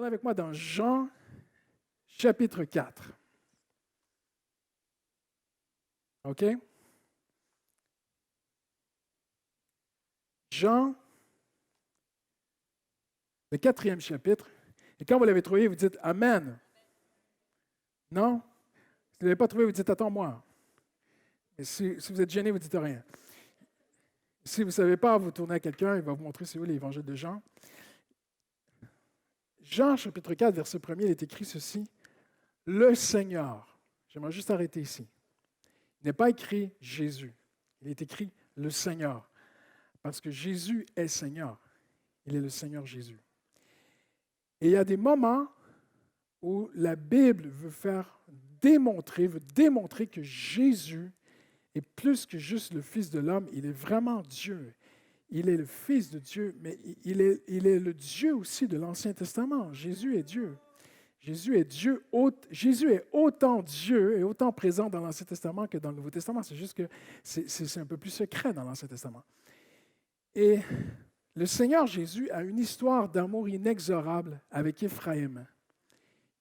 Tournez avec moi dans Jean, chapitre 4. OK? Jean, le 4e chapitre. Et quand vous l'avez trouvé, vous dites Amen. Non? Si vous ne l'avez pas trouvé, vous dites Attends-moi. Et si vous êtes gêné, vous dites rien. Si vous ne savez pas, vous tournez à quelqu'un, il va vous montrer c'est où l'évangile de Jean. Jean, chapitre 4, verset 1er, il est écrit ceci. Le Seigneur. J'aimerais juste arrêter ici. Il n'est pas écrit Jésus. Il est écrit le Seigneur. Parce que Jésus est Seigneur. Il est le Seigneur Jésus. Et il y a des moments où la Bible veut démontrer que Jésus est plus que juste le Fils de l'homme. Il est vraiment Dieu. Il est le Fils de Dieu, mais il est le Dieu aussi de l'Ancien Testament. Jésus est Dieu. Jésus est Dieu. Jésus est autant Dieu et autant présent dans l'Ancien Testament que dans le Nouveau Testament. C'est juste que c'est un peu plus secret dans l'Ancien Testament. Et le Seigneur Jésus a une histoire d'amour inexorable avec Éphraïm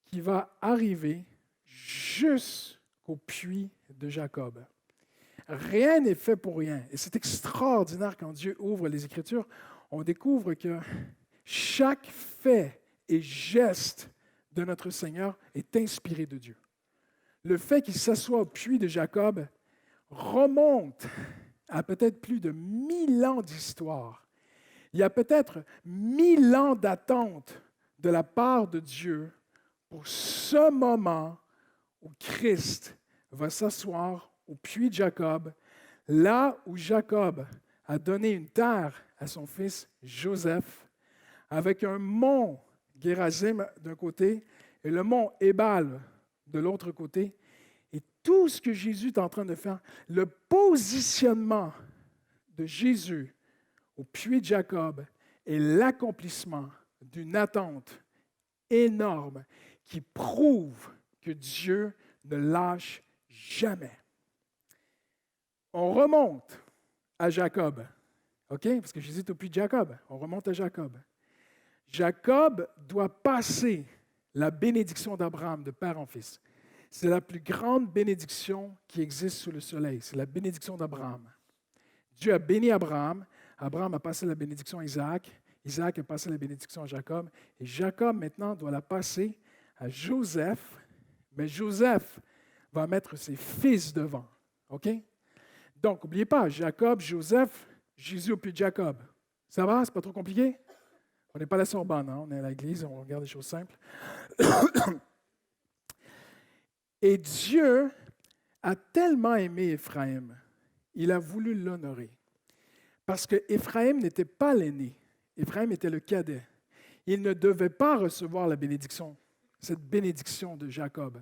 qui va arriver jusqu'au puits de Jacob. Rien n'est fait pour rien. Et c'est extraordinaire quand Dieu ouvre les Écritures. On découvre que chaque fait et geste de notre Seigneur est inspiré de Dieu. Le fait qu'il s'assoie au puits de Jacob remonte à peut-être plus de 1000 ans d'histoire. Il y a peut-être 1000 ans d'attente de la part de Dieu pour ce moment où Christ va s'asseoir au puits de Jacob, là où Jacob a donné une terre à son fils Joseph, avec un mont Gérazim d'un côté et le mont Ébal de l'autre côté. Et tout ce que Jésus est en train de faire, le positionnement de Jésus au puits de Jacob est l'accomplissement d'une attente énorme qui prouve que Dieu ne lâche jamais. On remonte à Jacob, OK? Parce que Jésus est au puits de Jacob. On remonte à Jacob. Jacob doit passer la bénédiction d'Abraham de père en fils. C'est la plus grande bénédiction qui existe sous le soleil. C'est la bénédiction d'Abraham. Dieu a béni Abraham. Abraham a passé la bénédiction à Isaac. Isaac a passé la bénédiction à Jacob. Et Jacob, maintenant, doit la passer à Joseph. Mais Joseph va mettre ses fils devant. OK? Donc, n'oubliez pas, Jacob, Joseph, Jésus au puits de Jacob. Ça va? C'est pas trop compliqué? On n'est pas à la Sorbonne, hein? On est à l'église, on regarde des choses simples. Et Dieu a tellement aimé Éphraïm, il a voulu l'honorer. Parce que Éphraïm n'était pas l'aîné, Éphraïm était le cadet. Il ne devait pas recevoir la bénédiction, cette bénédiction de Jacob.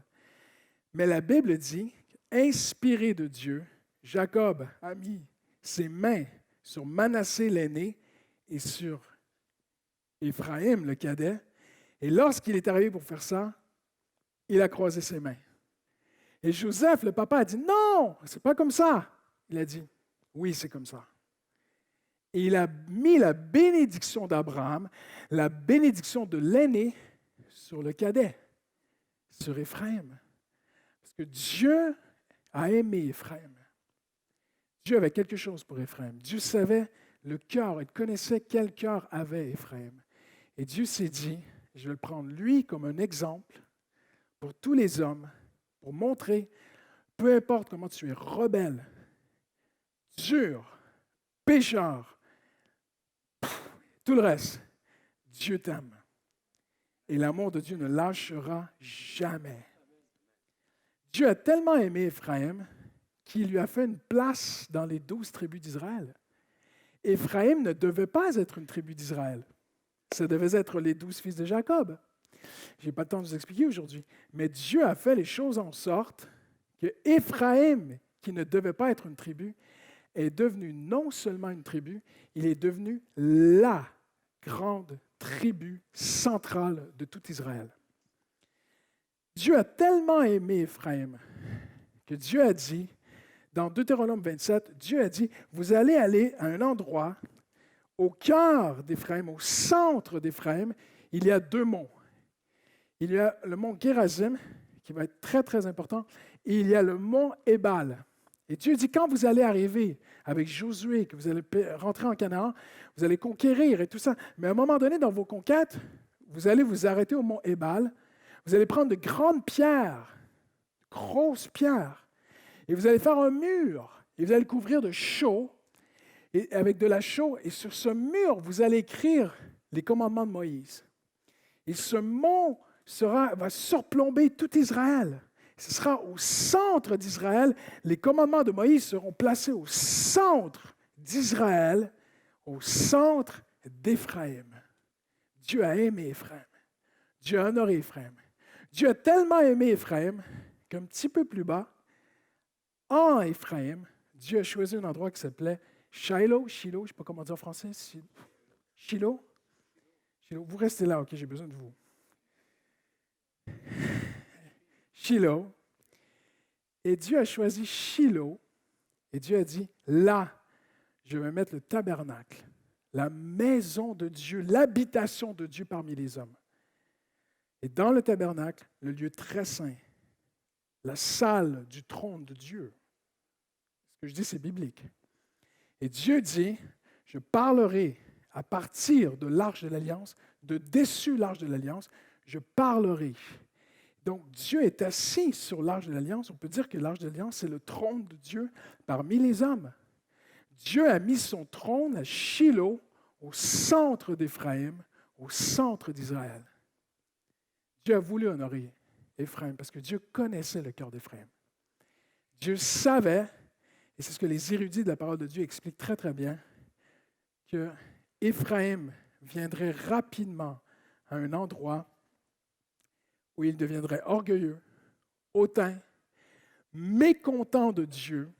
Mais la Bible dit, inspiré de Dieu, Jacob a mis ses mains sur Manassé l'aîné et sur Éphraïm le cadet. Et lorsqu'il est arrivé pour faire ça, il a croisé ses mains. Et Joseph, le papa, a dit « Non, c'est pas comme ça. » Il a dit « Oui, c'est comme ça. » Et il a mis la bénédiction d'Abraham, la bénédiction de l'aîné sur le cadet, sur Éphraïm. Parce que Dieu a aimé Éphraïm. Dieu avait quelque chose pour Éphraïm. Dieu savait le cœur, il connaissait quel cœur avait Éphraïm. Et Dieu s'est dit, je vais le prendre lui comme un exemple pour tous les hommes, pour montrer, peu importe comment tu es rebelle, dur, pécheur, tout le reste, Dieu t'aime. Et l'amour de Dieu ne lâchera jamais. Dieu a tellement aimé Éphraïm qu'il lui a fait une place dans les 12 tribus d'Israël. Éphraïm ne devait pas être une tribu d'Israël. Ça devait être les 12 fils de Jacob. Je n'ai pas le temps de vous expliquer aujourd'hui. Mais Dieu a fait les choses en sorte que Éphraïm, qui ne devait pas être une tribu, est devenu non seulement une tribu, il est devenu la grande tribu centrale de tout Israël. Dieu a tellement aimé Éphraïm que Dieu a dit, dans Deutéronome 27, Dieu a dit, vous allez aller à un endroit au cœur d'Éphraïm, au centre d'Éphraïm, il y a 2 monts. il y a le mont Gérazim, qui va être très, très important, et il y a le mont Ébal. Et Dieu dit, quand vous allez arriver avec Josué, que vous allez rentrer en Canaan, vous allez conquérir et tout ça. Mais à un moment donné, dans vos conquêtes, vous allez vous arrêter au mont Ébal. Vous allez prendre de grandes pierres, grosses pierres, et vous allez faire un mur, et vous allez le couvrir de chaux, et avec de la chaux, et sur ce mur, vous allez écrire les commandements de Moïse. Et ce mont va surplomber tout Israël. Ce sera au centre d'Israël. Les commandements de Moïse seront placés au centre d'Israël, au centre d'Éphraïm. Dieu a aimé Éphraïm. Dieu a honoré Éphraïm. Dieu a tellement aimé Éphraïm qu'un petit peu plus bas, en Éphraïm, Dieu a choisi un endroit qui s'appelait Shiloh, je ne sais pas comment dire en français. Shiloh? Vous restez là, ok, j'ai besoin de vous. Shiloh. Et Dieu a choisi Shiloh, et Dieu a dit, là, je vais mettre le tabernacle, la maison de Dieu, l'habitation de Dieu parmi les hommes. Et dans le tabernacle, le lieu très saint, la salle du trône de Dieu. Ce que je dis, c'est biblique. Et Dieu dit, je parlerai à partir de l'Arche de l'Alliance, de dessus l'Arche de l'Alliance, je parlerai. Donc Dieu est assis sur l'Arche de l'Alliance. On peut dire que l'Arche de l'Alliance, c'est le trône de Dieu parmi les hommes. Dieu a mis son trône à Shiloh, au centre d'Éphraïm, au centre d'Israël. Dieu a voulu honorer Éphraïm parce que Dieu connaissait le cœur d'Éphraïm. Dieu savait, et c'est ce que les érudits de la parole de Dieu expliquent très très bien, que Éphraïm viendrait rapidement à un endroit où il deviendrait orgueilleux, hautain, mécontent de Dieu.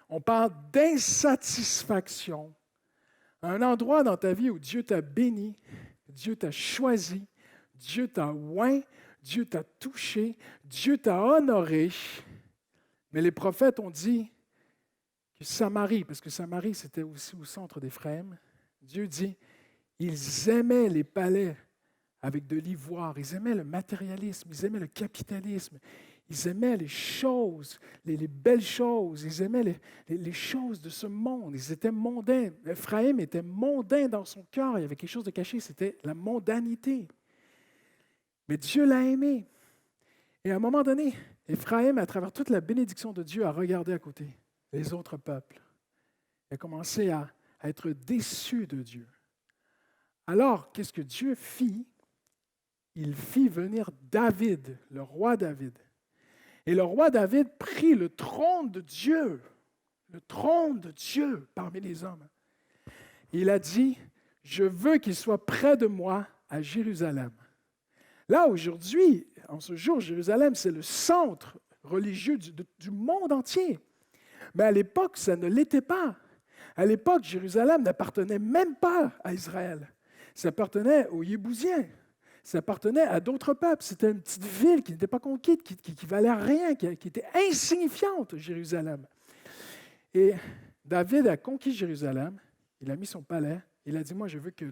On parle d'insatisfaction. Un endroit dans ta vie où Dieu t'a béni, Dieu t'a choisi, Dieu t'a oint, Dieu t'a touché, Dieu t'a honoré. Mais les prophètes ont dit que Samarie, parce que Samarie c'était aussi au centre d'Éphraïm, Dieu dit, ils aimaient les palais avec de l'ivoire, ils aimaient le matérialisme, ils aimaient le capitalisme, ils aimaient les choses, les belles choses, ils aimaient les choses de ce monde, ils étaient mondains. Éphraïm était mondain dans son cœur, il y avait quelque chose de caché, c'était la mondanité. Mais Dieu l'a aimé. Et à un moment donné, Éphraïm, à travers toute la bénédiction de Dieu, a regardé à côté les autres peuples. Il a commencé à être déçu de Dieu. Alors, qu'est-ce que Dieu fit? Il fit venir David, le roi David. Et le roi David prit le trône de Dieu parmi les hommes. Il a dit, je veux qu'il soit près de moi à Jérusalem. Là, aujourd'hui, en ce jour, Jérusalem, c'est le centre religieux du monde entier. Mais à l'époque, ça ne l'était pas. À l'époque, Jérusalem n'appartenait même pas à Israël. Ça appartenait aux Yébousiens. Ça appartenait à d'autres peuples. C'était une petite ville qui n'était pas conquise, qui valait rien, qui était insignifiante, Jérusalem. Et David a conquis Jérusalem. Il a mis son palais. Il a dit, moi, je veux que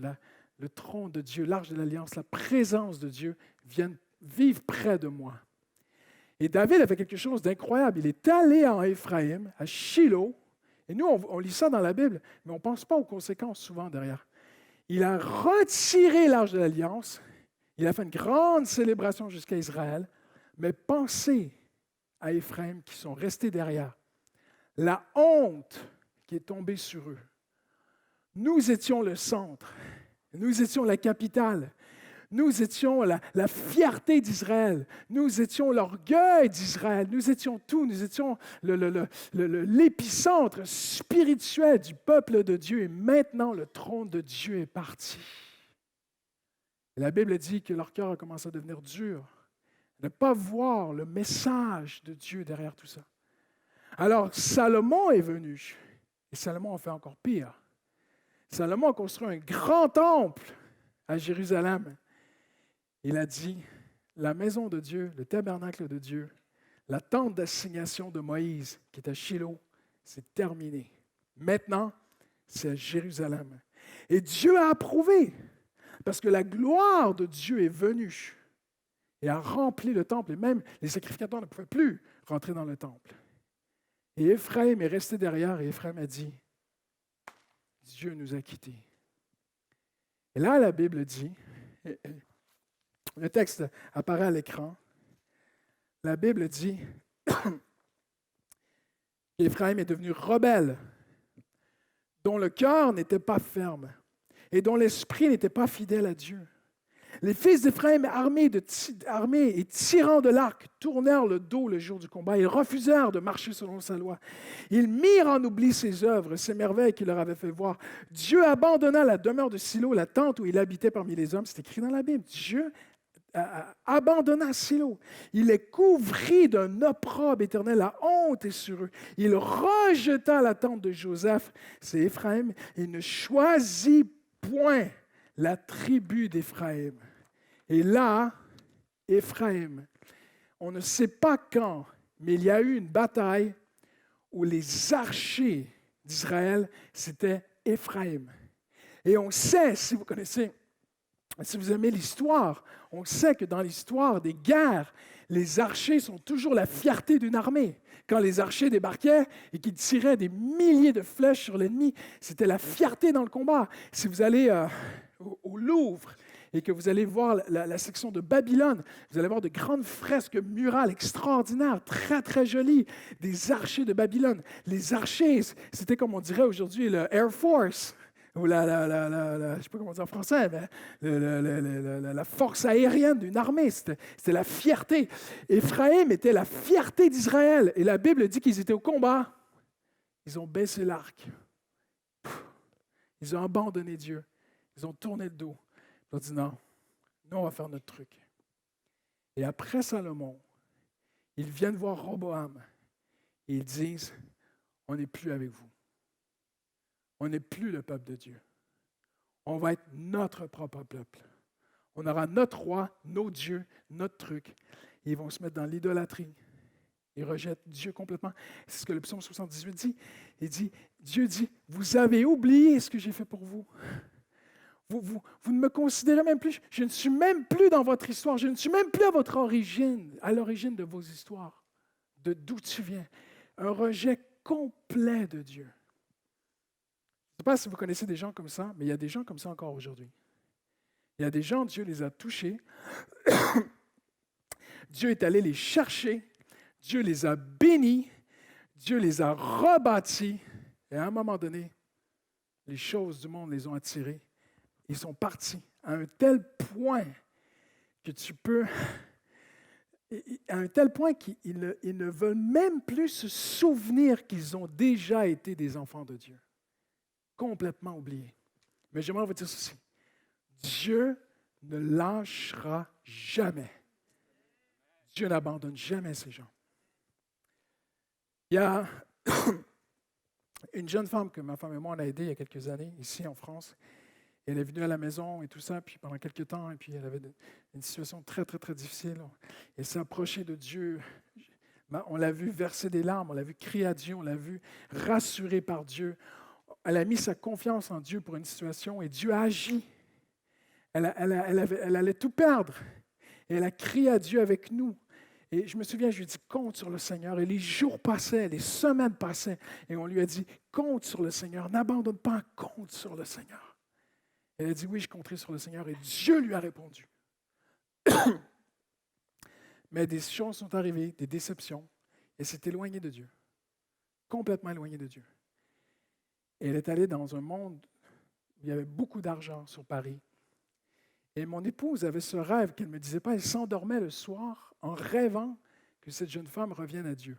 le trône de Dieu, l'Arche de l'Alliance, la présence de Dieu vienne vivre près de moi. Et David a fait quelque chose d'incroyable. Il est allé en Éphraïm, à Shiloh, et nous, on lit ça dans la Bible, mais on ne pense pas aux conséquences souvent derrière. Il a retiré l'Arche de l'Alliance, il a fait une grande célébration jusqu'à Israël, mais pensez à Éphraïm qui sont restés derrière. La honte qui est tombée sur eux. Nous étions le centre. Nous étions la capitale. Nous étions la fierté d'Israël. Nous étions l'orgueil d'Israël. Nous étions tout. Nous étions l'épicentre spirituel du peuple de Dieu. Et maintenant, le trône de Dieu est parti. Et la Bible dit que leur cœur a commencé à devenir dur. Ne pas voir le message de Dieu derrière tout ça. Alors, Salomon est venu. Et Salomon a fait encore pire. Salomon a construit un grand temple à Jérusalem. Il a dit, la maison de Dieu, le tabernacle de Dieu, la tente d'assignation de Moïse qui est à Shiloh, c'est terminé. Maintenant, c'est à Jérusalem. Et Dieu a approuvé. parce que la gloire de Dieu est venue et a rempli le temple, et même les sacrificateurs ne pouvaient plus rentrer dans le temple. Et Éphraïm est resté derrière, et Éphraïm a dit, Dieu nous a quittés. Et là, la Bible dit, le texte apparaît à l'écran, la Bible dit qu'Éphraïm est devenu rebelle, dont le cœur n'était pas ferme et dont l'esprit n'était pas fidèle à Dieu. Les fils d'Éphraïm, armés et tirant de l'arc, tournèrent le dos le jour du combat. Ils refusèrent de marcher selon sa loi. Ils mirent en oubli ses œuvres, ses merveilles qu'il leur avait fait voir. Dieu abandonna la demeure de Silo, la tente où il habitait parmi les hommes. C'est écrit dans la Bible. Dieu abandonna Silo. Il les couvrit d'un opprobre éternel. La honte est sur eux. Il rejeta la tente de Joseph, c'est Éphraïm. Il ne choisit point la tribu d'Éphraïm. Et là, Éphraïm, on ne sait pas quand, mais il y a eu une bataille où les archers d'Israël, c'était Éphraïm. Et on sait, si vous connaissez, si vous aimez l'histoire, on sait que dans l'histoire des guerres, les archers sont toujours la fierté d'une armée. Quand les archers débarquaient et qu'ils tiraient des milliers de flèches sur l'ennemi, c'était la fierté dans le combat. Si vous allez au Louvre et que vous allez voir la section de Babylone, vous allez voir de grandes fresques murales extraordinaires, très, très jolies, des archers de Babylone. Les archers, c'était comme on dirait aujourd'hui le Air Force, ou je ne sais pas comment dire en français, mais la force aérienne d'une armée. C'était la fierté. Éphraïm était la fierté d'Israël. Et la Bible dit qu'ils étaient au combat. Ils ont baissé l'arc. Ils ont abandonné Dieu. Ils ont tourné le dos. Ils ont dit non, nous on va faire notre truc. Et après Salomon, ils viennent voir Roboam et ils disent, on n'est plus avec vous. On n'est plus le peuple de Dieu. On va être notre propre peuple. On aura notre roi, nos dieux, notre truc. Et ils vont se mettre dans l'idolâtrie. Ils rejettent Dieu complètement. C'est ce que le psaume 78 dit. Il dit, Dieu dit, vous avez oublié ce que j'ai fait pour vous. Vous ne me considérez même plus. Je ne suis même plus dans votre histoire. Je ne suis même plus à votre origine, à l'origine de vos histoires, de d'où tu viens. Un rejet complet de Dieu. Je ne sais pas si vous connaissez des gens comme ça, mais il y a des gens comme ça encore aujourd'hui. Il y a des gens, Dieu les a touchés. Dieu est allé les chercher. Dieu les a bénis. Dieu les a rebâtis. Et à un moment donné, les choses du monde les ont attirés. Ils sont partis à un tel point que tu peux... À un tel point qu'ils ne veulent même plus se souvenir qu'ils ont déjà été des enfants de Dieu. Complètement oubliés. Mais j'aimerais vous dire ceci. Dieu ne lâchera jamais. Dieu n'abandonne jamais ces gens. Il y a une jeune femme que ma femme et moi on a aidée il y a quelques années, ici en France. Et elle est venue à la maison et tout ça, puis pendant quelques temps, et puis elle avait une situation très, très, très difficile. Elle s'est approchée de Dieu. On l'a vu verser des larmes, on l'a vu crier à Dieu, on l'a vu rassurée par Dieu. Elle a mis sa confiance en Dieu pour une situation et Dieu a agi. Elle allait tout perdre. Et elle a crié à Dieu avec nous. Et je me souviens, je lui ai dit, compte sur le Seigneur. Et les jours passaient, les semaines passaient. Et on lui a dit, compte sur le Seigneur. N'abandonne pas, compte sur le Seigneur. Elle a dit, oui, je compterai sur le Seigneur. Et Dieu lui a répondu. Mais des choses sont arrivées, des déceptions. Et s'est éloignée de Dieu. Complètement éloignée de Dieu. Et elle est allée dans un monde où il y avait beaucoup d'argent sur Paris. Et mon épouse avait ce rêve qu'elle ne me disait pas. Elle s'endormait le soir en rêvant que cette jeune femme revienne à Dieu.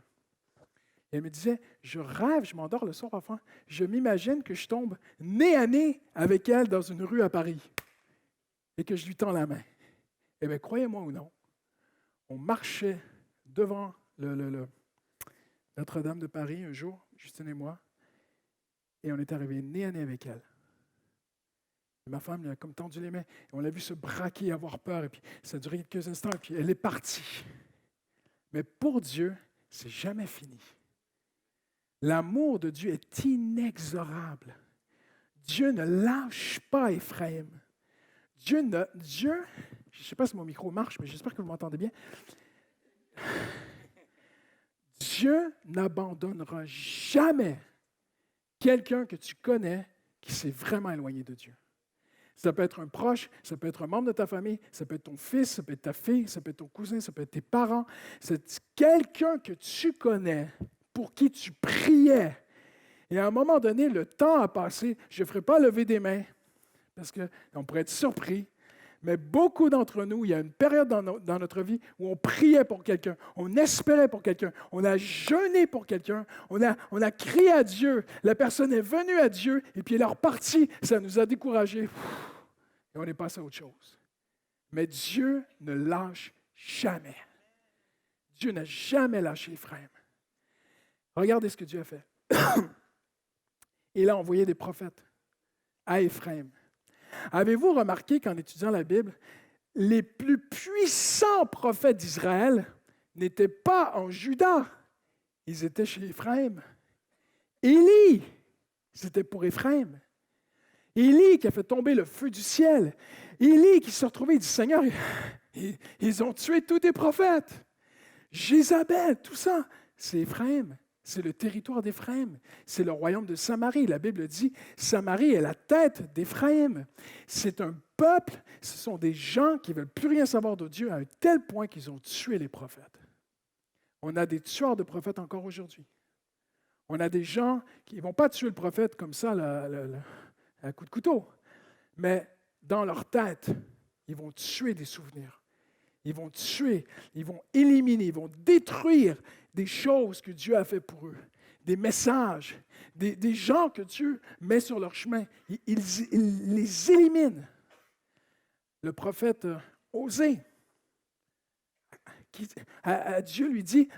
Et elle me disait, je rêve, je m'endors le soir parfois, je m'imagine que je tombe nez à nez avec elle dans une rue à Paris et que je lui tends la main. Eh bien, croyez-moi ou non, on marchait devant Notre-Dame de Paris un jour, Justine et moi, et on est arrivé nez à nez avec elle. Et ma femme lui a comme tendu les mains, et on l'a vu se braquer, avoir peur, et puis ça a duré quelques instants, et puis elle est partie. Mais pour Dieu, c'est jamais fini. L'amour de Dieu est inexorable. Dieu ne lâche pas Éphraïm. Dieu, je ne sais pas si mon micro marche, mais j'espère que vous m'entendez bien. Dieu n'abandonnera jamais quelqu'un que tu connais qui s'est vraiment éloigné de Dieu. Ça peut être un proche, ça peut être un membre de ta famille, ça peut être ton fils, ça peut être ta fille, ça peut être ton cousin, ça peut être tes parents. C'est quelqu'un que tu connais, pour qui tu priais. Et à un moment donné, le temps a passé. Je ne ferai pas lever des mains, parce qu'on pourrait être surpris. Mais beaucoup d'entre nous, il y a une période dans notre vie où on priait pour quelqu'un, on espérait pour quelqu'un, on a jeûné pour quelqu'un, on a crié à Dieu, la personne est venue à Dieu, et puis elle est repartie, ça nous a découragés, et on est passé à autre chose. Mais Dieu ne lâche jamais. Dieu n'a jamais lâché Ephraim. Regardez ce que Dieu a fait. Il a envoyé des prophètes à Ephraim. Avez-vous remarqué qu'en étudiant la Bible, les plus puissants prophètes d'Israël n'étaient pas en Juda, ils étaient chez Ephraim. Élie, c'était pour Ephraim. Élie qui a fait tomber le feu du ciel. Élie qui s'est retrouvé, il dit, Seigneur, ils ont tué tous tes prophètes. Jézabel, tout ça, c'est Ephraim. C'est le territoire d'Éphraim. C'est le royaume de Samarie. La Bible dit, Samarie est la tête d'Éphraim. C'est un peuple, ce sont des gens qui ne veulent plus rien savoir de Dieu à un tel point qu'ils ont tué les prophètes. On a des tueurs de prophètes encore aujourd'hui. On a des gens qui ne vont pas tuer le prophète comme ça, à coup de couteau, mais dans leur tête, ils vont tuer des souvenirs. Ils vont tuer, ils vont éliminer, ils vont détruire des choses que Dieu a fait pour eux, des messages, des gens que Dieu met sur leur chemin. Il les élimine. Le prophète Osée, Dieu lui dit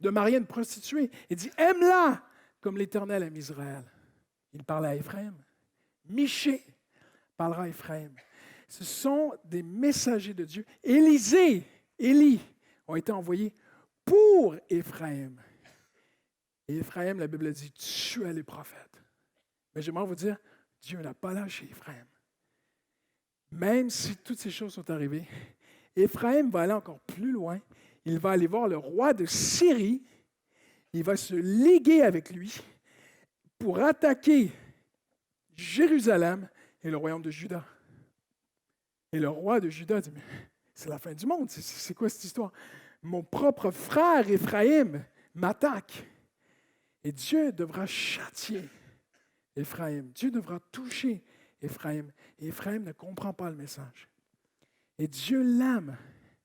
de marier une prostituée. Il dit, aime-la comme l'Éternel aime Israël. Il parle à Ephraim. Michée parlera à Ephraim. Ce sont des messagers de Dieu. Élie ont été envoyés pour Ephraim. Et Ephraim, la Bible dit, tuait les prophètes. Mais j'aimerais vous dire, Dieu n'a pas lâché Ephraim. Même si toutes ces choses sont arrivées, Ephraim va aller encore plus loin. Il va aller voir le roi de Syrie. Il va se liguer avec lui pour attaquer Jérusalem et le royaume de Juda. Et le roi de Juda dit, mais c'est la fin du monde, c'est quoi cette histoire? Mon propre frère Éphraïm m'attaque. Et Dieu devra châtier Éphraïm. Dieu devra toucher Éphraïm. Et Éphraïm ne comprend pas le message. Et Dieu l'aime.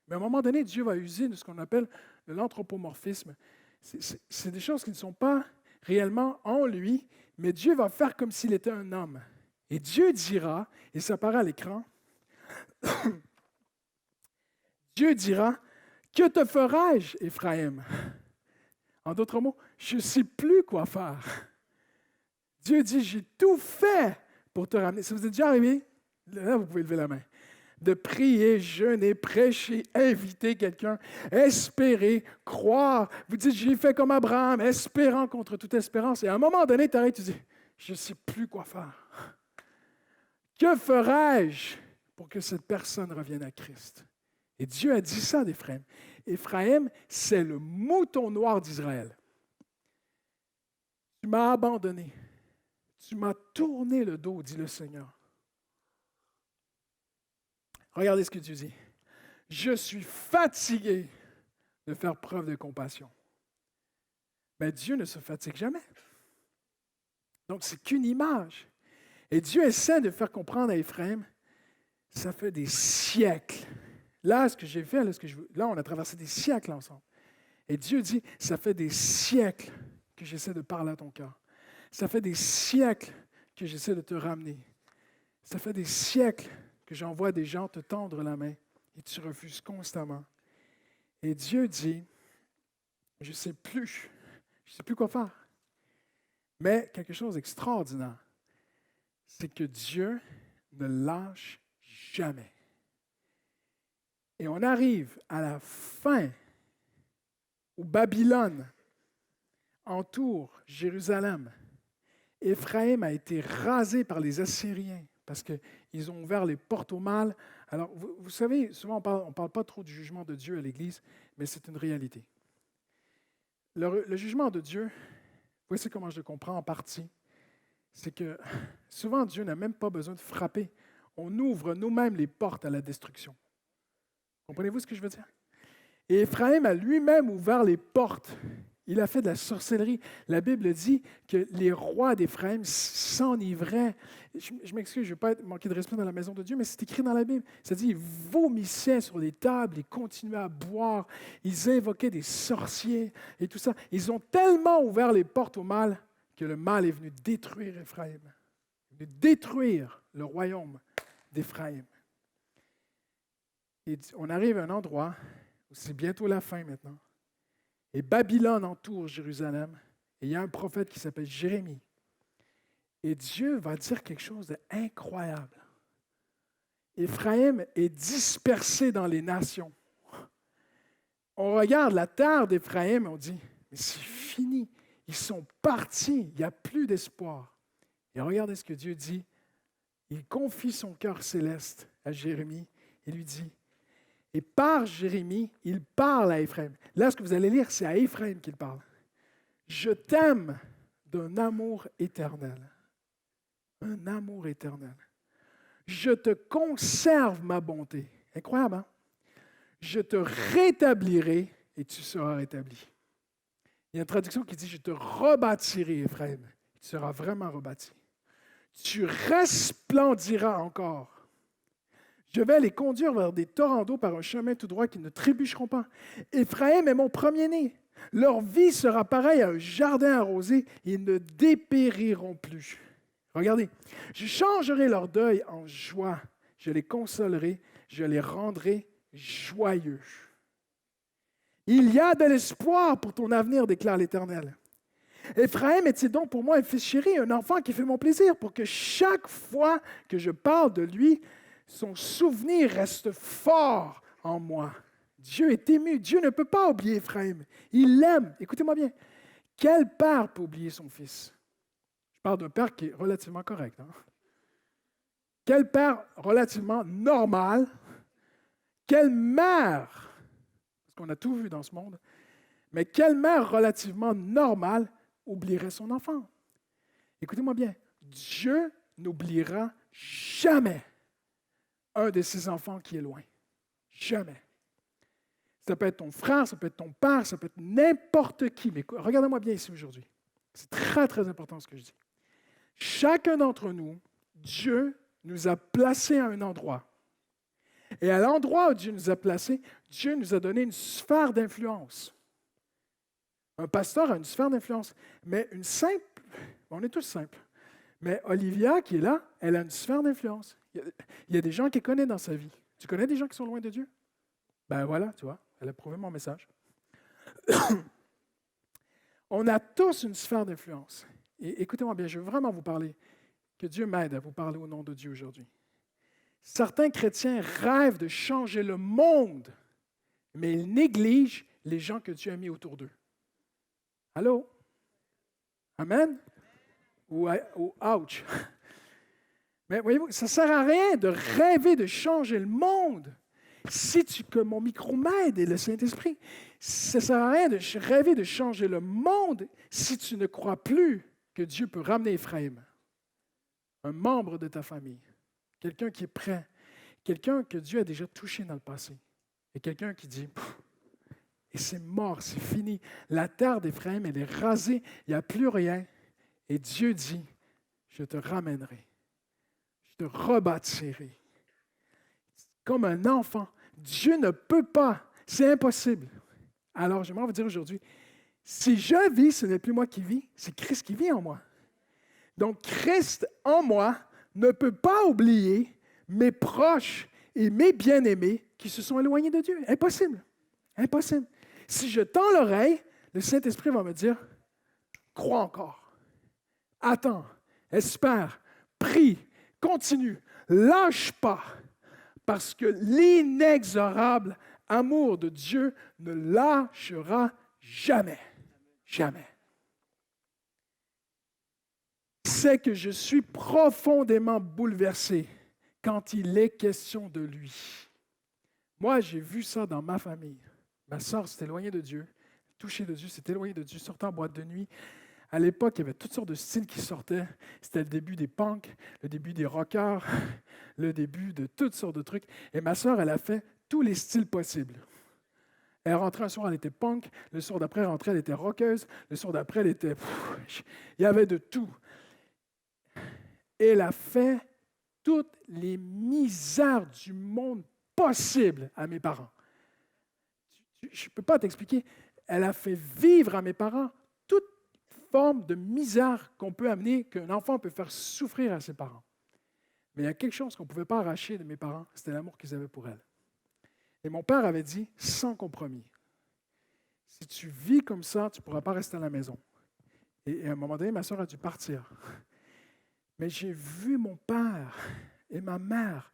Mais à un moment donné, Dieu va user de ce qu'on appelle l'anthropomorphisme. C'est des choses qui ne sont pas réellement en lui, mais Dieu va faire comme s'il était un homme. Et Dieu dira, et ça apparaît à l'écran, Dieu dira, que te ferai-je, Éphraïm? En d'autres mots, je ne sais plus quoi faire. Dieu dit, j'ai tout fait pour te ramener. Ça vous est déjà arrivé? Là, vous pouvez lever la main. De prier, jeûner, prêcher, inviter quelqu'un, espérer, croire. Vous dites, j'ai fait comme Abraham, espérant contre toute espérance. Et à un moment donné, tu arrêtes, tu dis, je ne sais plus quoi faire. Que ferai-je pour que cette personne revienne à Christ? Et Dieu a dit ça d'Éphraïm. Éphraïm, c'est le mouton noir d'Israël. Tu m'as abandonné. Tu m'as tourné le dos, dit le Seigneur. Regardez ce que Dieu dit. Je suis fatigué de faire preuve de compassion. Mais Dieu ne se fatigue jamais. Donc, c'est qu'une image. Et Dieu essaie de faire comprendre à Éphraïm, ça fait des siècles. Là, ce que j'ai fait, là, on a traversé des siècles ensemble. Et Dieu dit, ça fait des siècles que j'essaie de parler à ton cœur. Ça fait des siècles que j'essaie de te ramener. Ça fait des siècles que j'envoie des gens te tendre la main et tu refuses constamment. Et Dieu dit, je ne sais plus quoi faire. Mais quelque chose d'extraordinaire, c'est que Dieu ne lâche jamais. Et on arrive à la fin où Babylone entoure Jérusalem. Éphraïm a été rasé par les Assyriens, parce qu'ils ont ouvert les portes au mal. Alors, vous savez, souvent on parle pas trop du jugement de Dieu à l'Église, mais c'est une réalité. Le jugement de Dieu, voici comment je le comprends en partie, c'est que souvent Dieu n'a même pas besoin de frapper. On ouvre nous-mêmes les portes à la destruction. Comprenez-vous ce que je veux dire? Et Éphraïm a lui-même ouvert les portes. Il a fait de la sorcellerie. La Bible dit que les rois d'Éphraïm s'enivraient. Je m'excuse, je ne veux pas manquer de respect dans la maison de Dieu, mais c'est écrit dans la Bible. Ça dit, ils vomissaient sur les tables, ils continuaient à boire, ils invoquaient des sorciers et tout ça. Ils ont tellement ouvert les portes au mal que le mal est venu détruire Éphraïm, de détruire le royaume d'Éphraïm. Et on arrive à un endroit où c'est bientôt la fin maintenant. Et Babylone entoure Jérusalem. Et il y a un prophète qui s'appelle Jérémie. Et Dieu va dire quelque chose d'incroyable. Éphraïm est dispersé dans les nations. On regarde la terre d'Éphraïm et on dit, mais c'est fini. Ils sont partis. Il n'y a plus d'espoir. Et regardez ce que Dieu dit. Il confie son cœur céleste à Jérémie et lui dit, et par Jérémie, il parle à Éphraïm. Là, ce que vous allez lire, c'est à Éphraïm qu'il parle. Je t'aime d'un amour éternel. Un amour éternel. Je te conserve ma bonté. Incroyable, hein? Je te rétablirai et tu seras rétabli. Il y a une traduction qui dit, je te rebâtirai, Éphraïm. Tu seras vraiment rebâti. Tu resplendiras encore. Je vais les conduire vers des torrents d'eau par un chemin tout droit qui ne trébucheront pas. Éphraïm est mon premier-né. Leur vie sera pareille à un jardin arrosé. Ils ne dépériront plus. Regardez, je changerai leur deuil en joie. Je les consolerai. Je les rendrai joyeux. Il y a de l'espoir pour ton avenir, déclare l'Éternel. Éphraïm est-il donc pour moi un fils chéri, un enfant qui fait mon plaisir, pour que chaque fois que je parle de lui, son souvenir reste fort en moi. Dieu est ému. Dieu ne peut pas oublier Éphraïm. Il l'aime. Écoutez-moi bien. Quel père peut oublier son fils? Je parle d'un père qui est relativement correct. Hein? Quel père relativement normal? Quelle mère? Parce qu'on a tout vu dans ce monde. Mais quelle mère relativement normale oublierait son enfant? Écoutez-moi bien. Dieu n'oubliera jamais un de ses enfants qui est loin. Jamais. Ça peut être ton frère, ça peut être ton père, ça peut être n'importe qui. Mais regardez-moi bien ici aujourd'hui. C'est très, très important ce que je dis. Chacun d'entre nous, Dieu nous a placés à un endroit. Et à l'endroit où Dieu nous a placés, Dieu nous a donné une sphère d'influence. Un pasteur a une sphère d'influence, mais une simple, on est tous simples, mais Olivia qui est là, elle a une sphère d'influence. Il y a des gens qu'elle connaît dans sa vie. Tu connais des gens qui sont loin de Dieu? Ben voilà, tu vois, elle a prouvé mon message. On a tous une sphère d'influence. Et écoutez-moi bien, je veux vraiment vous parler, que Dieu m'aide à vous parler au nom de Dieu aujourd'hui. Certains chrétiens rêvent de changer le monde, mais ils négligent les gens que Dieu a mis autour d'eux. Allô? Amen? Ou ouch? Mais voyez-vous, ça ne sert à rien de rêver de changer le monde si que mon micro m'aide et le Saint-Esprit. Ça ne sert à rien de rêver de changer le monde si tu ne crois plus que Dieu peut ramener Éphraïm, un membre de ta famille, quelqu'un qui est prêt, quelqu'un que Dieu a déjà touché dans le passé, et quelqu'un qui dit, et c'est mort, c'est fini. La terre d'Éphraïm, elle est rasée, il n'y a plus rien. Et Dieu dit, je te ramènerai. Je te rebâtirai. Comme un enfant. Dieu ne peut pas. C'est impossible. Alors, j'aimerais vous dire aujourd'hui, si je vis, ce n'est plus moi qui vis, c'est Christ qui vit en moi. Donc, Christ en moi ne peut pas oublier mes proches et mes bien-aimés qui se sont éloignés de Dieu. Impossible. Impossible. Si je tends l'oreille, le Saint-Esprit va me dire, crois encore. Attends, espère, prie, continue, lâche pas, parce que l'inexorable amour de Dieu ne lâchera jamais. Jamais. c'est que je suis profondément bouleversé quand il est question de lui. Moi, j'ai vu ça dans ma famille. Ma sœur s'est éloignée de Dieu, touchée de Dieu, s'est éloignée de Dieu, sortait en boîte de nuit. À l'époque, il y avait toutes sortes de styles qui sortaient. C'était le début des punks, le début des rockers, le début de toutes sortes de trucs. Et ma sœur, elle a fait tous les styles possibles. Elle rentrait un soir, elle était punk. Le soir d'après, elle rentrait, elle était rockeuse. Le soir d'après, elle était... il y avait de tout. Et elle a fait toutes les misères du monde possibles à mes parents. Je ne peux pas t'expliquer. Elle a fait vivre à mes parents toute forme de misère qu'on peut amener, qu'un enfant peut faire souffrir à ses parents. Mais il y a quelque chose qu'on ne pouvait pas arracher de mes parents, c'était l'amour qu'ils avaient pour elle. Et mon père avait dit, sans compromis, si tu vis comme ça, tu ne pourras pas rester à la maison. Et à un moment donné, ma soeur a dû partir. Mais j'ai vu mon père et ma mère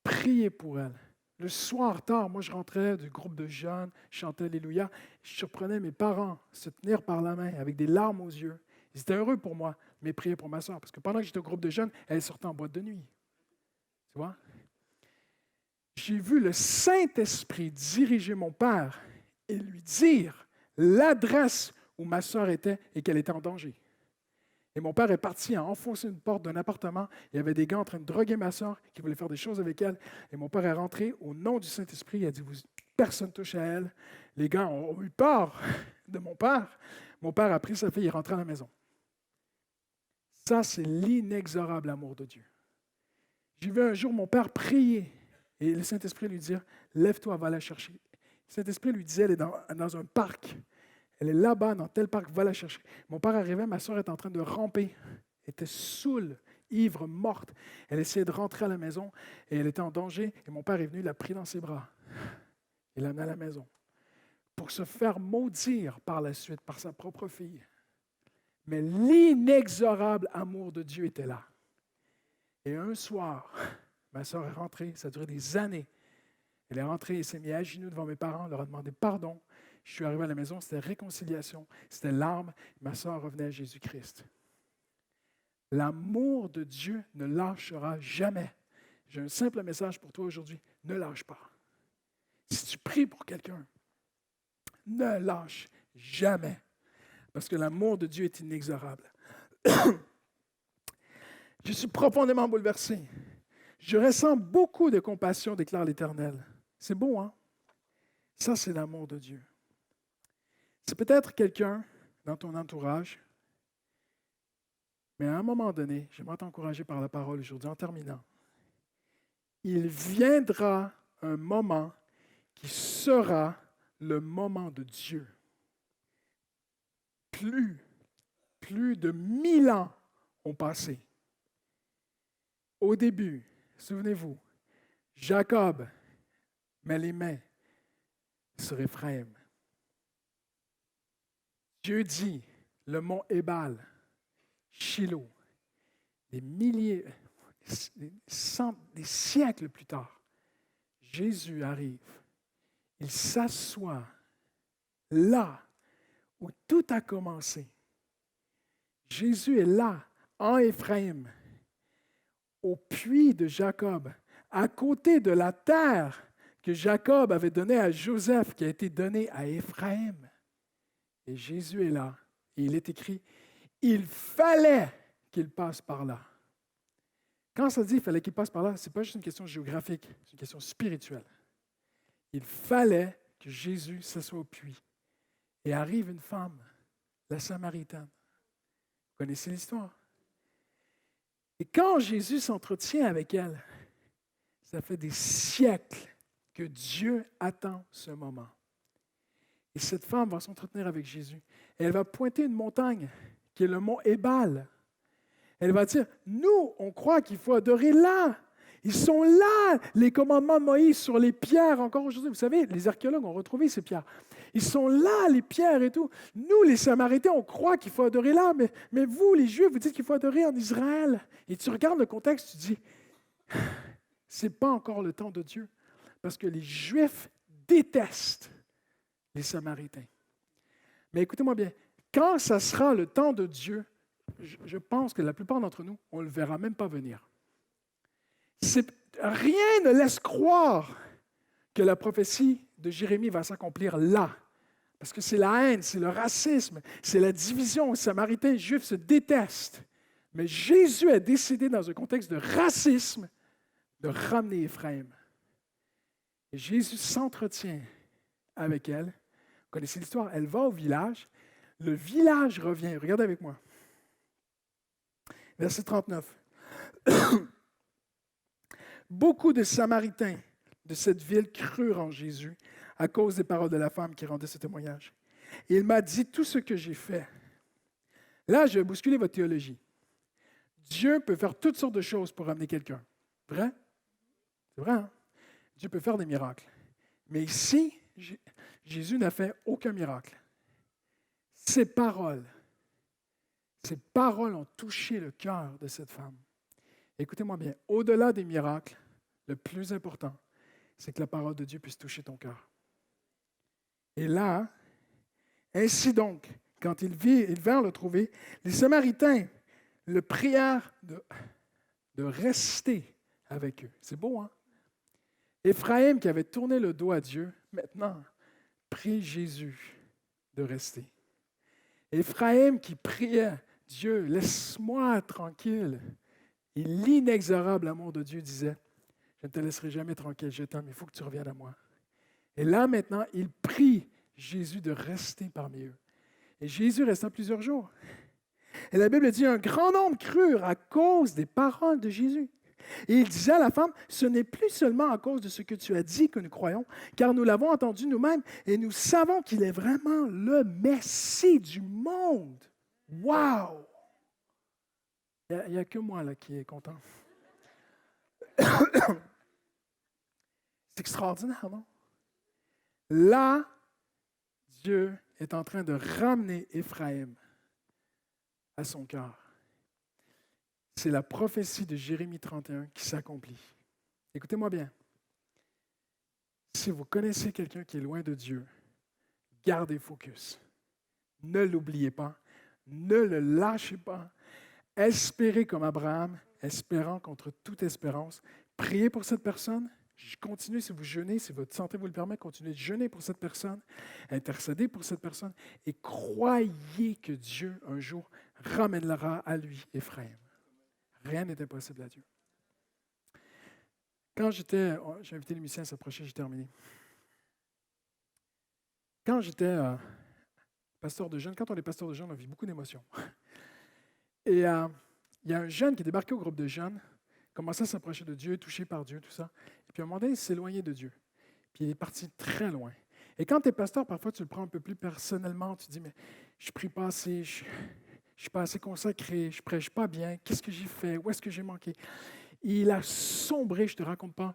prier pour elle. Le soir tard, moi je rentrais du groupe de jeunes, je chantais Alléluia, je surprenais mes parents se tenir par la main avec des larmes aux yeux. Ils étaient heureux pour moi, mais priaient pour ma soeur. Parce que pendant que j'étais au groupe de jeunes, elle sortait en boîte de nuit. Tu vois? J'ai vu le Saint-Esprit diriger mon père et lui dire l'adresse où ma soeur était et qu'elle était en danger. Et mon père est parti à enfoncer une porte d'un appartement. Il y avait des gars en train de droguer ma soeur qui voulaient faire des choses avec elle. Et mon père est rentré au nom du Saint-Esprit. Il a dit, personne ne touche à elle. Les gars ont eu peur de mon père. Mon père a pris sa fille et est rentré à la maison. Ça, c'est l'inexorable amour de Dieu. J'ai vu un jour mon père prier et le Saint-Esprit lui dire, lève-toi, va la chercher. Le Saint-Esprit lui disait, elle est dans un parc. Elle est là-bas, dans tel parc, va la chercher. Mon père arrivait, ma soeur était en train de ramper. Elle était saoule, ivre, morte. Elle essayait de rentrer à la maison et elle était en danger. Et mon père est venu, l'a pris dans ses bras. Il l'a amené à la maison pour se faire maudire par la suite par sa propre fille. Mais l'inexorable amour de Dieu était là. Et un soir, ma soeur est rentrée, ça a duré des années. Elle est rentrée et s'est mise à genoux devant mes parents, leur a demandé pardon. Je suis arrivé à la maison, c'était réconciliation, c'était larmes. Ma soeur revenait à Jésus-Christ. L'amour de Dieu ne lâchera jamais. J'ai un simple message pour toi aujourd'hui. Ne lâche pas. Si tu pries pour quelqu'un, ne lâche jamais. Parce que l'amour de Dieu est inexorable. Je suis profondément bouleversé. Je ressens beaucoup de compassion, déclare l'Éternel. C'est beau, hein? Ça, c'est l'amour de Dieu. C'est peut-être quelqu'un dans ton entourage, mais à un moment donné, j'aimerais t'encourager par la parole aujourd'hui en terminant. Il viendra un moment qui sera le moment de Dieu. Plus de 1000 ans ont passé. Au début, souvenez-vous, Jacob met les mains sur Éphraïm. Dieu dit, le mont Ébal, Shilo, des siècles plus tard, Jésus arrive. Il s'assoit là où tout a commencé. Jésus est là, en Éphraïm, au puits de Jacob, à côté de la terre que Jacob avait donnée à Joseph, qui a été donnée à Éphraïm. Et Jésus est là. Et il est écrit, il fallait qu'il passe par là. Quand ça dit qu'il fallait qu'il passe par là, ce n'est pas juste une question géographique, c'est une question spirituelle. Il fallait que Jésus s'assoie au puits. Et arrive une femme, la Samaritaine. Vous connaissez l'histoire? Et quand Jésus s'entretient avec elle, ça fait des siècles que Dieu attend ce moment. Et cette femme va s'entretenir avec Jésus. Et elle va pointer une montagne, qui est le mont Ébal. Elle va dire, nous, on croit qu'il faut adorer là. Ils sont là, les commandements de Moïse sur les pierres, encore aujourd'hui. Vous savez, les archéologues ont retrouvé ces pierres. Ils sont là, les pierres et tout. Nous, les Samaritains, on croit qu'il faut adorer là, mais vous, les Juifs, vous dites qu'il faut adorer en Israël. Et tu regardes le contexte, tu dis, c'est pas encore le temps de Dieu. Parce que les Juifs détestent les Samaritains. Mais écoutez-moi bien, quand ça sera le temps de Dieu, je pense que la plupart d'entre nous, on ne le verra même pas venir. Rien ne laisse croire que la prophétie de Jérémie va s'accomplir là. Parce que c'est la haine, c'est le racisme, c'est la division. Les Samaritains et les Juifs se détestent. Mais Jésus a décidé, dans un contexte de racisme, de ramener Éphraïm. Et Jésus s'entretient avec elle. Vous connaissez l'histoire. Elle va au village. Le village revient. Regardez avec moi. Verset 39. Beaucoup de Samaritains de cette ville crurent en Jésus à cause des paroles de la femme qui rendait ce témoignage. Et il m'a dit tout ce que j'ai fait. Là, je vais bousculer votre théologie. Dieu peut faire toutes sortes de choses pour ramener quelqu'un. Vrai? C'est vrai, hein? Dieu peut faire des miracles. Mais ici, Jésus n'a fait aucun miracle. Ses paroles ont touché le cœur de cette femme. Écoutez-moi bien, au-delà des miracles, le plus important, c'est que la parole de Dieu puisse toucher ton cœur. Et là, ainsi donc, quand ils vinrent le trouver, les Samaritains le prièrent de rester avec eux. C'est beau, hein? Éphraïm, qui avait tourné le dos à Dieu, maintenant, prie Jésus de rester. Éphraïm qui priait, Dieu, laisse-moi tranquille. Et l'inexorable amour de Dieu disait, je ne te laisserai jamais tranquille, je t'aime, il faut que tu reviennes à moi. Et là, maintenant, il prie Jésus de rester parmi eux. Et Jésus resta plusieurs jours. Et la Bible dit, un grand nombre crurent à cause des paroles de Jésus. Et il disait à la femme, ce n'est plus seulement à cause de ce que tu as dit que nous croyons, car nous l'avons entendu nous-mêmes et nous savons qu'il est vraiment le Messie du monde. Wow! Il n'y a que moi là qui est content. C'est extraordinaire, non? Là, Dieu est en train de ramener Éphraïm à son cœur. C'est la prophétie de Jérémie 31 qui s'accomplit. Écoutez-moi bien. Si vous connaissez quelqu'un qui est loin de Dieu, gardez focus. Ne l'oubliez pas. Ne le lâchez pas. Espérez comme Abraham, espérant contre toute espérance. Priez pour cette personne. Continuez si vous jeûnez, si votre santé vous le permet, continuez de jeûner pour cette personne, intercédez pour cette personne et croyez que Dieu, un jour, ramènera à lui Éphraïm. Rien n'est impossible à Dieu. Quand j'ai invité les musiciens à s'approcher, j'ai terminé. Quand j'étais pasteur de jeunes, quand on est pasteur de jeunes, on vit beaucoup d'émotions. Et il y a un jeune qui est débarqué au groupe de jeunes, commençait à s'approcher de Dieu, touché par Dieu, tout ça. Et puis à un moment donné, il s'est éloigné de Dieu. Puis il est parti très loin. Et quand tu es pasteur, parfois tu le prends un peu plus personnellement. Tu te dis, mais je ne prie pas assez, je ne suis pas assez consacré, je ne prêche pas bien, qu'est-ce que j'ai fait, où est-ce que j'ai manqué? Et il a sombré, je ne te raconte pas,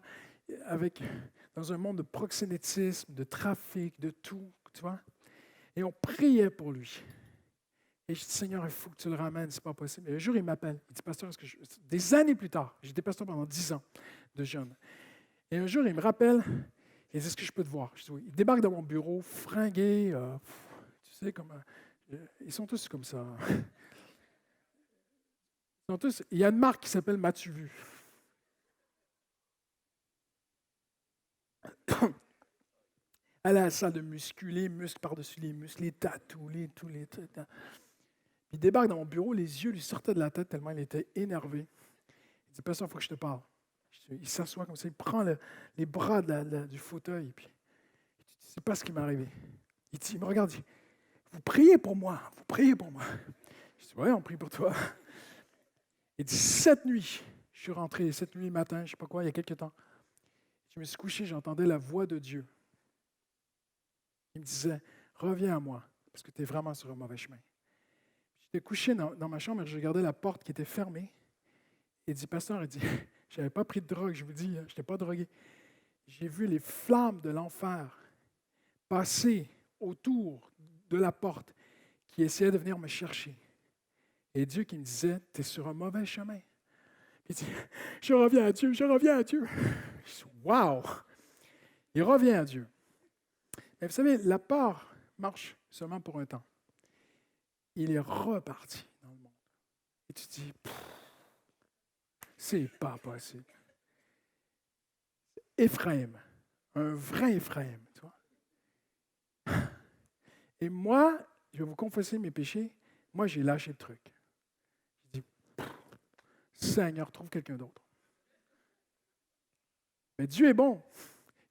dans un monde de proxénétisme, de trafic, de tout, tu vois. Et on priait pour lui. Et je dis, Seigneur, il faut que tu le ramènes, c'est pas possible. Et un jour, il m'appelle. Il dit, pasteur, des années plus tard, j'étais pasteur pendant 10 ans de jeûne. Et un jour, il me rappelle, il dit, est-ce que je peux te voir? Je dis, oui. Il débarque dans mon bureau, fringué, tu sais, ils sont tous comme ça. Il y a une marque qui s'appelle M'as-tu vu? Elle a ça de muscles par-dessus les muscles, les tatous, tous les trucs. Il débarque dans mon bureau, les yeux lui sortaient de la tête tellement il était énervé. Il dit, pasteur, il faut que je te parle. Il s'assoit comme ça, il prend les bras du fauteuil, et puis il dit, c'est pas ce qui m'est arrivé. Il me regarde, il dit, vous priez pour moi. Je dis, oui, on prie pour toi. Il dit, cette nuit, je suis rentré, cette nuit matin, je ne sais pas quoi, il y a quelques temps, je me suis couché, j'entendais la voix de Dieu. Il me disait, reviens à moi, parce que tu es vraiment sur un mauvais chemin. J'étais couché dans ma chambre et je regardais la porte qui était fermée. Il dit, pasteur, je n'avais pas pris de drogue, je vous dis, je n'étais pas drogué. J'ai vu les flammes de l'enfer passer autour de la porte qui essayait de venir me chercher. Et Dieu qui me disait, tu es sur un mauvais chemin. Il dit, je reviens à Dieu. Je dis, wow! Il revient à Dieu. Mais vous savez, la peur marche seulement pour un temps. Il est reparti dans le monde. Et tu dis, c'est pas possible. Éphraïm, un vrai Éphraïm, tu vois. Et moi, je vais vous confesser mes péchés, moi j'ai lâché le truc. Je dis, Seigneur, trouve quelqu'un d'autre. Mais Dieu est bon.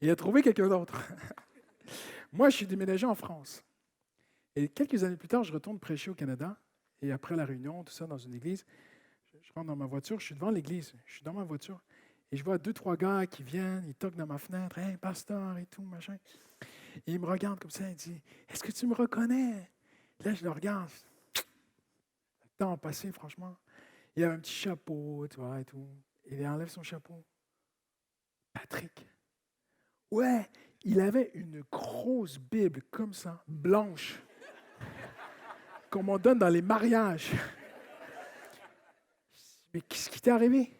Il a trouvé quelqu'un d'autre. Moi, je suis déménagé en France. Et quelques années plus tard, je retourne prêcher au Canada. Et après la réunion, tout ça, dans une église, je rentre dans ma voiture, je suis devant l'église, je suis dans ma voiture. Et je vois 2-3 gars qui viennent, ils toquent dans ma fenêtre, « Hey, pasteur » et tout, machin. Et ils me regardent comme ça, ils disent, « Est-ce que tu me reconnais? » Là, je le regarde. Le temps a passé, franchement. Il a un petit chapeau, tu vois, et tout. Il enlève son chapeau. Patrick. Ouais, il avait une grosse Bible comme ça, blanche, qu'on m'en donne dans les mariages. Mais qu'est-ce qui t'est arrivé?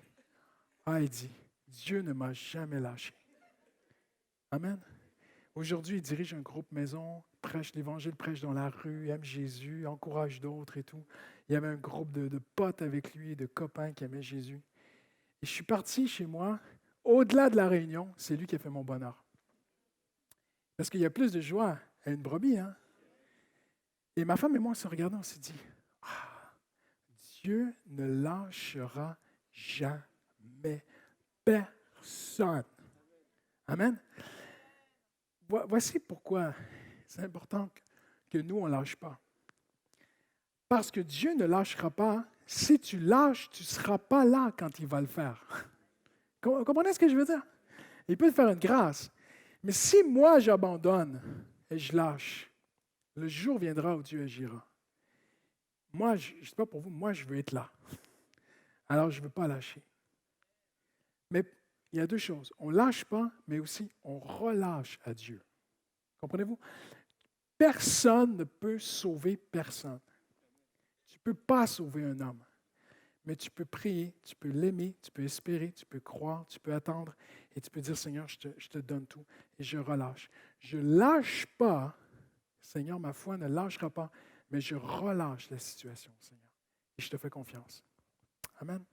Ah, il dit, Dieu ne m'a jamais lâché. Amen. Aujourd'hui, il dirige un groupe maison, prêche l'Évangile, prêche dans la rue, aime Jésus, encourage d'autres et tout. Il y avait un groupe de potes avec lui, de copains qui aimaient Jésus. Et je suis parti chez moi. Au-delà de la réunion, c'est lui qui a fait mon bonheur. Parce qu'il y a plus de joie à une brebis, hein? Et ma femme et moi, on se regardait, on s'est dit, ah, Dieu ne lâchera jamais personne. Amen. Voici pourquoi c'est important que nous, on ne lâche pas. Parce que Dieu ne lâchera pas. Si tu lâches, tu ne seras pas là quand il va le faire. Comprenez ce que je veux dire? Il peut te faire une grâce. Mais si moi, j'abandonne et je lâche, le jour viendra où Dieu agira. Moi, je ne sais pas pour vous, moi, je veux être là. Alors, je ne veux pas lâcher. Mais il y a deux choses. On ne lâche pas, mais aussi on relâche à Dieu. Comprenez-vous? Personne ne peut sauver personne. Tu ne peux pas sauver un homme. Mais tu peux prier, tu peux l'aimer, tu peux espérer, tu peux croire, tu peux attendre et tu peux dire, Seigneur, je te donne tout et je relâche. Je ne lâche pas, Seigneur, ma foi ne lâchera pas, mais je relâche la situation, Seigneur. Et je te fais confiance. Amen.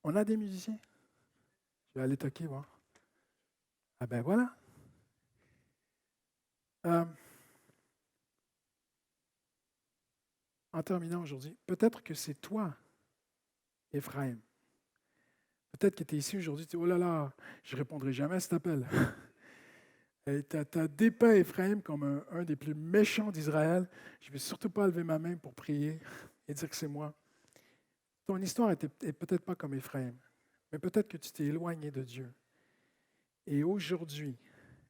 On a des musiciens? Je vais aller toquer, voir. Ah ben voilà. En terminant aujourd'hui, peut-être que c'est toi, Ephraim. Peut-être que tu es ici aujourd'hui, tu dis, oh là là, je ne répondrai jamais à cet appel. Tu as dépeint Ephraim comme un des plus méchants d'Israël. Je ne vais surtout pas lever ma main pour prier et dire que c'est moi. Ton histoire n'est peut-être pas comme Ephraim, mais peut-être que tu t'es éloigné de Dieu. Et aujourd'hui,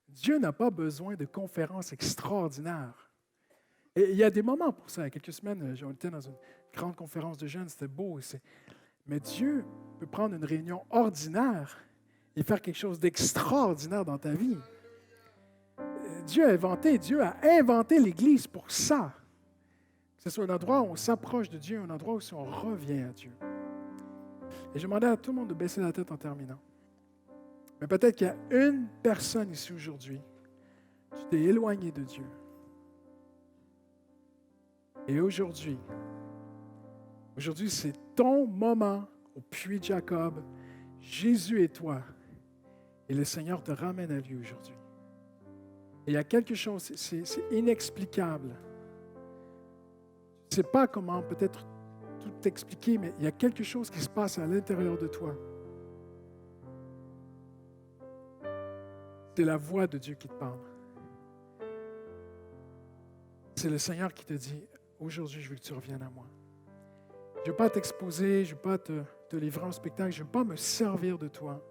Dieu n'a pas besoin de conférences extraordinaires. Et il y a des moments pour ça. Il y a quelques semaines, j'étais dans une grande conférence de jeunes, c'était beau. Mais Dieu peut prendre une réunion ordinaire et faire quelque chose d'extraordinaire dans ta vie. Dieu a inventé l'Église pour ça. Que ce soit un endroit où on s'approche de Dieu, un endroit où on revient à Dieu. Et je demandais à tout le monde de baisser la tête en terminant. Mais peut-être qu'il y a une personne ici aujourd'hui, tu t'es éloigné de Dieu. Et aujourd'hui, c'est ton moment au puits de Jacob. Jésus et toi. Et le Seigneur te ramène à lui aujourd'hui. Et il y a quelque chose, c'est inexplicable. Je ne sais pas comment peut-être tout t'expliquer, mais il y a quelque chose qui se passe à l'intérieur de toi. C'est la voix de Dieu qui te parle. C'est le Seigneur qui te dit, aujourd'hui, je veux que tu reviennes à moi. Je ne veux pas t'exposer, je ne veux pas te livrer un spectacle, je ne veux pas me servir de toi.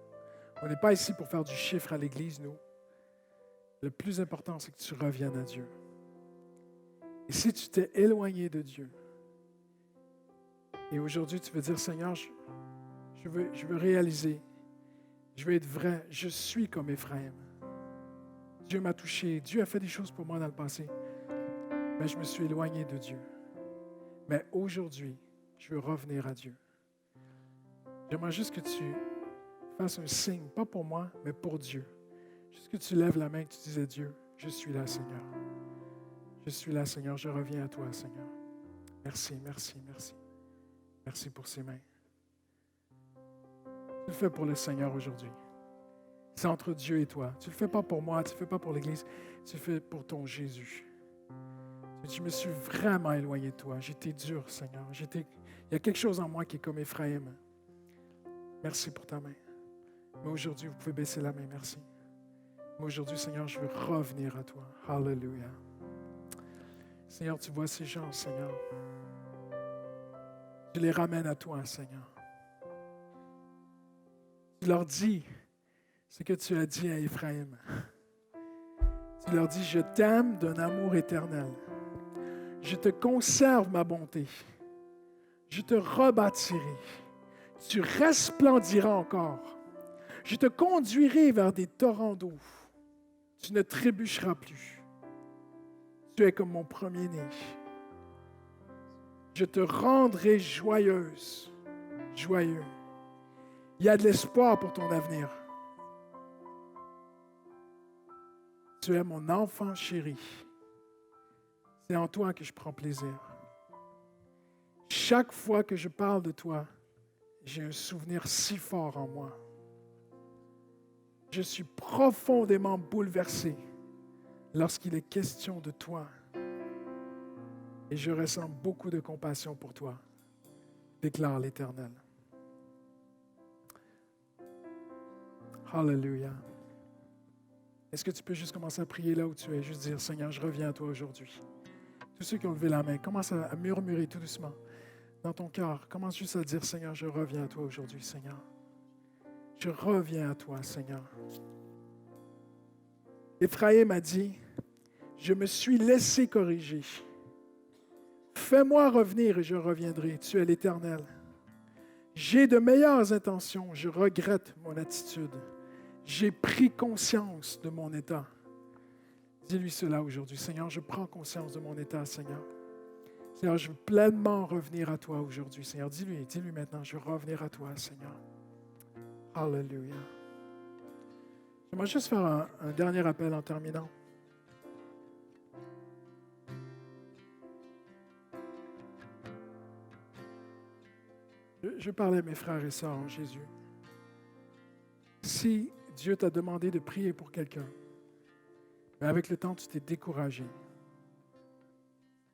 On n'est pas ici pour faire du chiffre à l'Église, nous. Le plus important, c'est que tu reviennes à Dieu. Et si tu t'es éloigné de Dieu, et aujourd'hui tu veux dire, Seigneur, je veux réaliser, je veux être vrai, je suis comme Ephraim. Dieu m'a touché, Dieu a fait des choses pour moi dans le passé, mais je me suis éloigné de Dieu. Mais aujourd'hui, je veux revenir à Dieu. J'aimerais juste que tu fasses un signe, pas pour moi, mais pour Dieu. Juste que tu lèves la main et que tu dises à Dieu, je suis là, Seigneur. Je suis là, Seigneur, je reviens à toi, Seigneur. Merci, merci, merci. Merci pour ces mains. Tu le fais pour le Seigneur aujourd'hui. C'est entre Dieu et toi. Tu ne le fais pas pour moi, tu ne le fais pas pour l'Église, tu le fais pour ton Jésus. Je me suis vraiment éloigné de toi. J'étais dur, Seigneur. Il y a quelque chose en moi qui est comme Ephraïm. Merci pour ta main. Mais aujourd'hui, vous pouvez baisser la main. Merci. Mais aujourd'hui, Seigneur, je veux revenir à toi. Alléluia. Seigneur, tu vois ces gens, Seigneur. Je les ramène à toi, Seigneur. Tu leur dis ce que tu as dit à Ephraïm. Tu leur dis, je t'aime d'un amour éternel. Je te conserve ma bonté. Je te rebâtirai. Tu resplendiras encore. Je te conduirai vers des torrents d'eau. Tu ne trébucheras plus. Tu es comme mon premier-né. Je te rendrai joyeuse, joyeux. Il y a de l'espoir pour ton avenir. Tu es mon enfant chéri. C'est en toi que je prends plaisir. Chaque fois que je parle de toi, j'ai un souvenir si fort en moi. Je suis profondément bouleversé lorsqu'il est question de toi. Et je ressens beaucoup de compassion pour toi, déclare l'Éternel. Alléluia. Est-ce que tu peux juste commencer à prier là où tu es, juste dire, Seigneur, je reviens à toi aujourd'hui. Tous ceux qui ont levé la main, commence à murmurer tout doucement dans ton cœur. Commence juste à dire, Seigneur, je reviens à toi aujourd'hui, Seigneur. Je reviens à toi, Seigneur. Ephraïm a dit, je me suis laissé corriger. Fais-moi revenir et je reviendrai. Tu es l'Éternel. J'ai de meilleures intentions. Je regrette mon attitude. J'ai pris conscience de mon état. Dis-lui cela aujourd'hui. Seigneur, je prends conscience de mon état, Seigneur. Seigneur, je veux pleinement revenir à toi aujourd'hui. Seigneur, dis-lui maintenant, je veux revenir à toi, Seigneur. Alléluia. J'aimerais juste faire un dernier appel en terminant. Je parlais à mes frères et sœurs en Jésus. Si Dieu t'a demandé de prier pour quelqu'un, mais avec le temps, tu t'es découragé.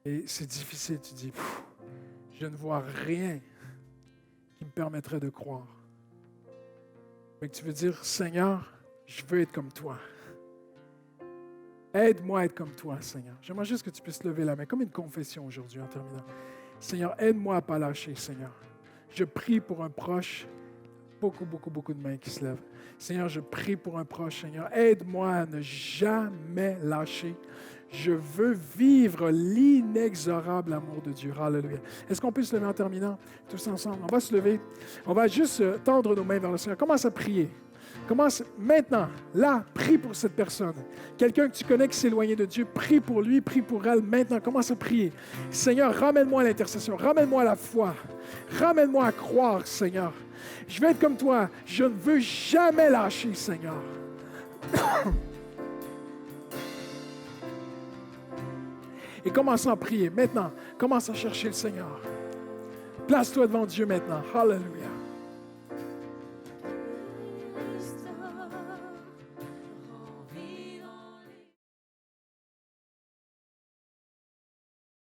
Et c'est difficile, tu dis, je ne vois rien qui me permettrait de croire. Mais tu veux dire, Seigneur, je veux être comme toi. Aide-moi à être comme toi, Seigneur. J'aimerais juste que tu puisses lever la main, comme une confession aujourd'hui en terminant. Seigneur, aide-moi à ne pas lâcher, Seigneur. Je prie pour un proche. Beaucoup de mains qui se lèvent. Seigneur, je prie pour un proche, Seigneur. Aide-moi à ne jamais lâcher. Je veux vivre l'inexorable amour de Dieu. Alléluia. Est-ce qu'on peut se lever en terminant tous ensemble? On va se lever. On va juste tendre nos mains vers le Seigneur. Commence à prier. Commence maintenant, là, prie pour cette personne. Quelqu'un que tu connais qui s'est éloigné de Dieu, prie pour lui, prie pour elle maintenant. Commence à prier. Seigneur, ramène-moi à l'intercession, ramène-moi à la foi, ramène-moi à croire, Seigneur. Je vais être comme toi, je ne veux jamais lâcher, Seigneur. Et commence à prier maintenant, commence à chercher le Seigneur. Place-toi devant Dieu maintenant. Alléluia.